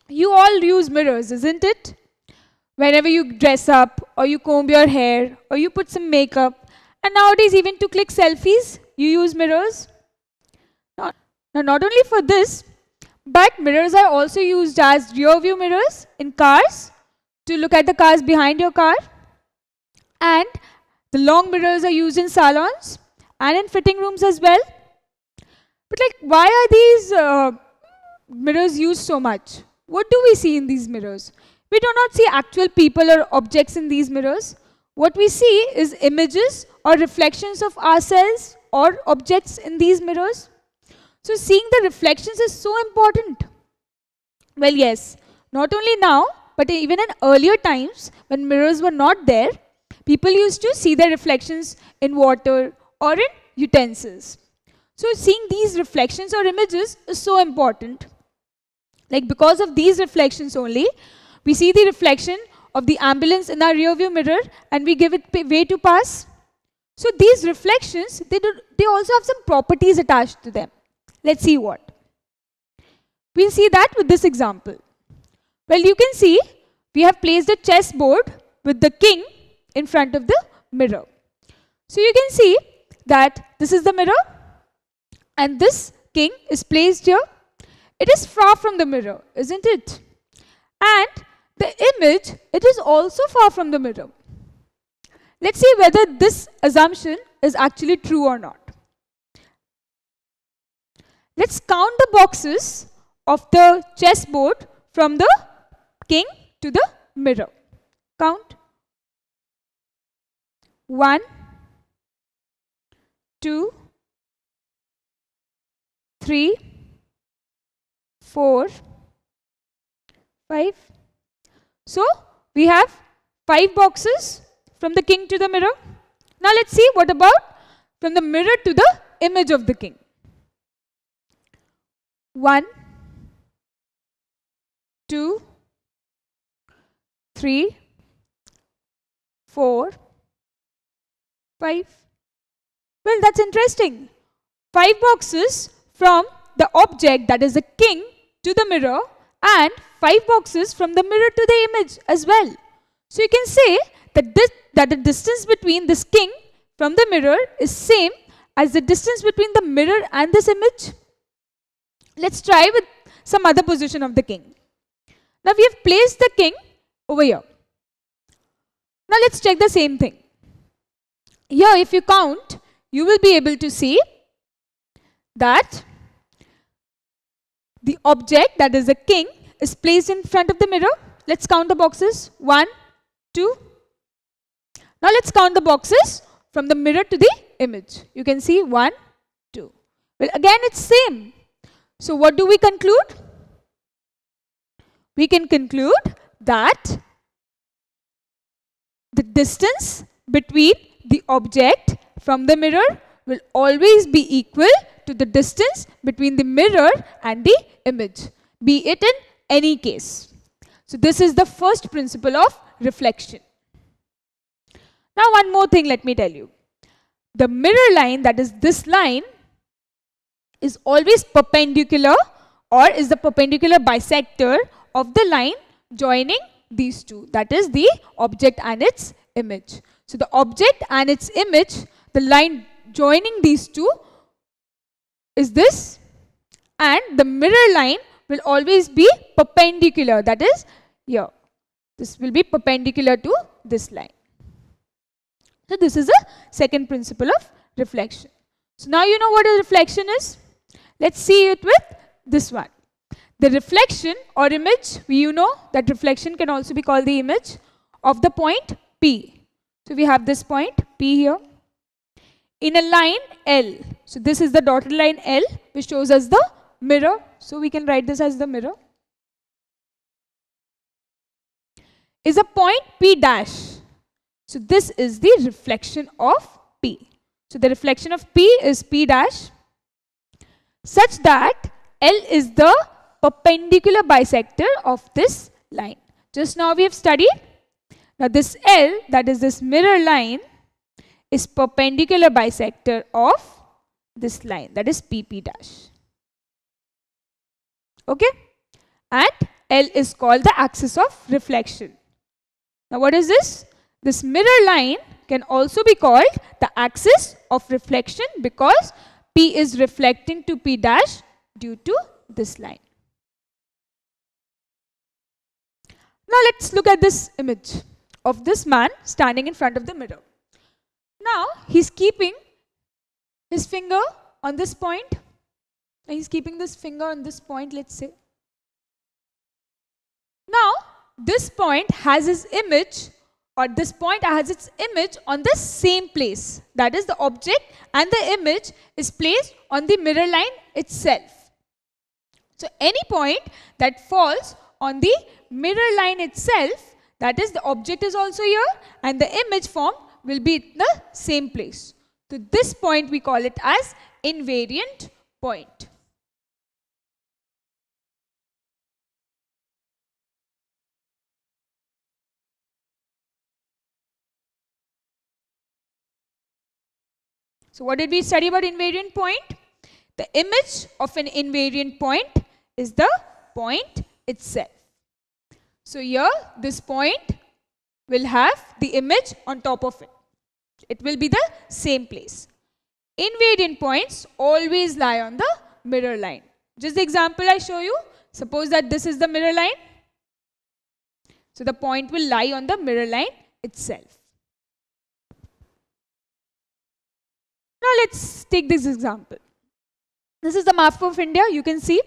You all use mirrors, isn't it? Whenever you dress up, or you comb your hair, or you put some makeup, and nowadays even to click selfies, you use mirrors. Now, not only for this, but mirrors are also used as rear view mirrors in cars to look at the cars behind your car. And the long mirrors are used in salons and in fitting rooms as well. But like, why are these mirrors used so much? What do we see in these mirrors? We do not see actual people or objects in these mirrors. What we see is images or reflections of ourselves or objects in these mirrors. So seeing the reflections is so important. Well, yes, not only now, but even in earlier times when mirrors were not there, people used to see their reflections in water or in utensils. So seeing these reflections or images is so important. Like, because of these reflections only, we see the reflection of the ambulance in our rear view mirror and we give it way to pass. So these reflections, they also have some properties attached to them. Let's see what. We'll see that with this example. Well, you can see we have placed a chessboard with the king in front of the mirror. So you can see that this is the mirror and this king is placed here. It is far from the mirror, isn't it? And the image, it is also far from the mirror. Let's see whether this assumption is actually true or not. Let's count the boxes of the chessboard from the king to the mirror. Count. 1, 2, 3, 4, 5. So we have 5 boxes from the king to the mirror. Now let's see what about from the mirror to the image of the king. 1, 2, 3, 4, 5. Well, that's interesting. 5 boxes from the object, that is the king, to the mirror, and 5 boxes from the mirror to the image as well. So you can say that the distance between this king from the mirror is same as the distance between the mirror and this image. Let's try with some other position of the king. Now we have placed the king over here. Now let's check the same thing. Here, if you count, you will be able to see that the object, that is the king, is placed in front of the mirror. Let's count the boxes. 1, 2. Now let's count the boxes from the mirror to the image. You can see 1, 2. Well, again it's same. So what do we conclude? We can conclude that the distance between the object from the mirror will always be equal to the distance between the mirror and the image, be it in any case. So this is the first principle of reflection. Now one more thing let me tell you. The mirror line, that is this line, is always perpendicular or is the perpendicular bisector of the line joining these two, that is the object and its image. So the object and its image, the line joining these two is this, and the mirror line will always be perpendicular, that is here. This will be perpendicular to this line. So this is a second principle of reflection. So now you know what a reflection is. Let's see it with this one. The reflection or image, you know that reflection can also be called the image of the point P. So we have this point P here in a line L. So this is the dotted line L, which shows us the mirror. So we can write this as the mirror. Is a point P dash. So this is the reflection of P. So the reflection of P is P dash, such that L is the perpendicular bisector of this line. Just now we have studied. Now this L, that is this mirror line, is perpendicular bisector of this line, that is PP dash. Okay? And L is called the axis of reflection. Now what is this? This mirror line can also be called the axis of reflection because P is reflecting to P dash due to this line. Now let's look at this image of this man standing in front of the mirror. Now he's keeping his finger on this point. He's keeping this finger on this point, let's say. Now this point has his image, or this point has its image on the same place. That is, the object and the image is placed on the mirror line itself. So any point that falls on the mirror line itself, that is, the object is also here and the image form will be in the same place. So this point we call it as invariant point. So what did we study about invariant point? The image of an invariant point is the point itself. So here this point will have the image on top of it. It will be the same place. Invariant points always lie on the mirror line. Just the example I show you. Suppose that this is the mirror line. So the point will lie on the mirror line itself. Now let's take this example. This is the map of India, you can see.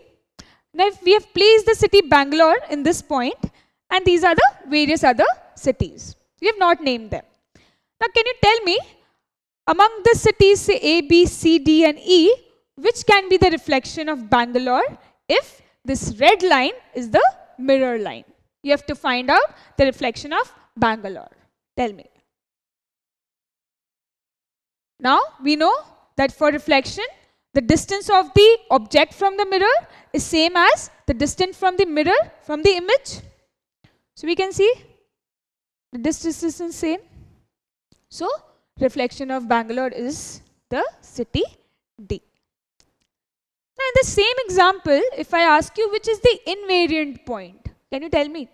Now if we have placed the city Bangalore in this point, and these are the various other cities. We have not named them. Now can you tell me, among the cities say A, B, C, D and E, which can be the reflection of Bangalore if this red line is the mirror line? You have to find out the reflection of Bangalore. Tell me. Now we know that for reflection, the distance of the object from the mirror is same as the distance from the mirror from the image. So we can see the distance is the same. So reflection of Bangalore is the city D. Now in the same example, if I ask you which is the invariant point, can you tell me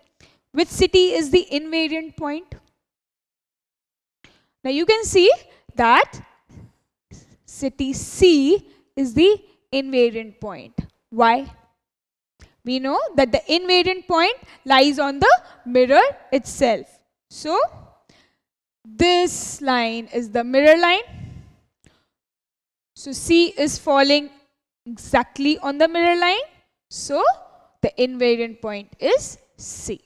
which city is the invariant point? Now you can see that city C is the invariant point. Why? We know that the invariant point lies on the mirror itself. So this line is the mirror line. So C is falling exactly on the mirror line. So the invariant point is C.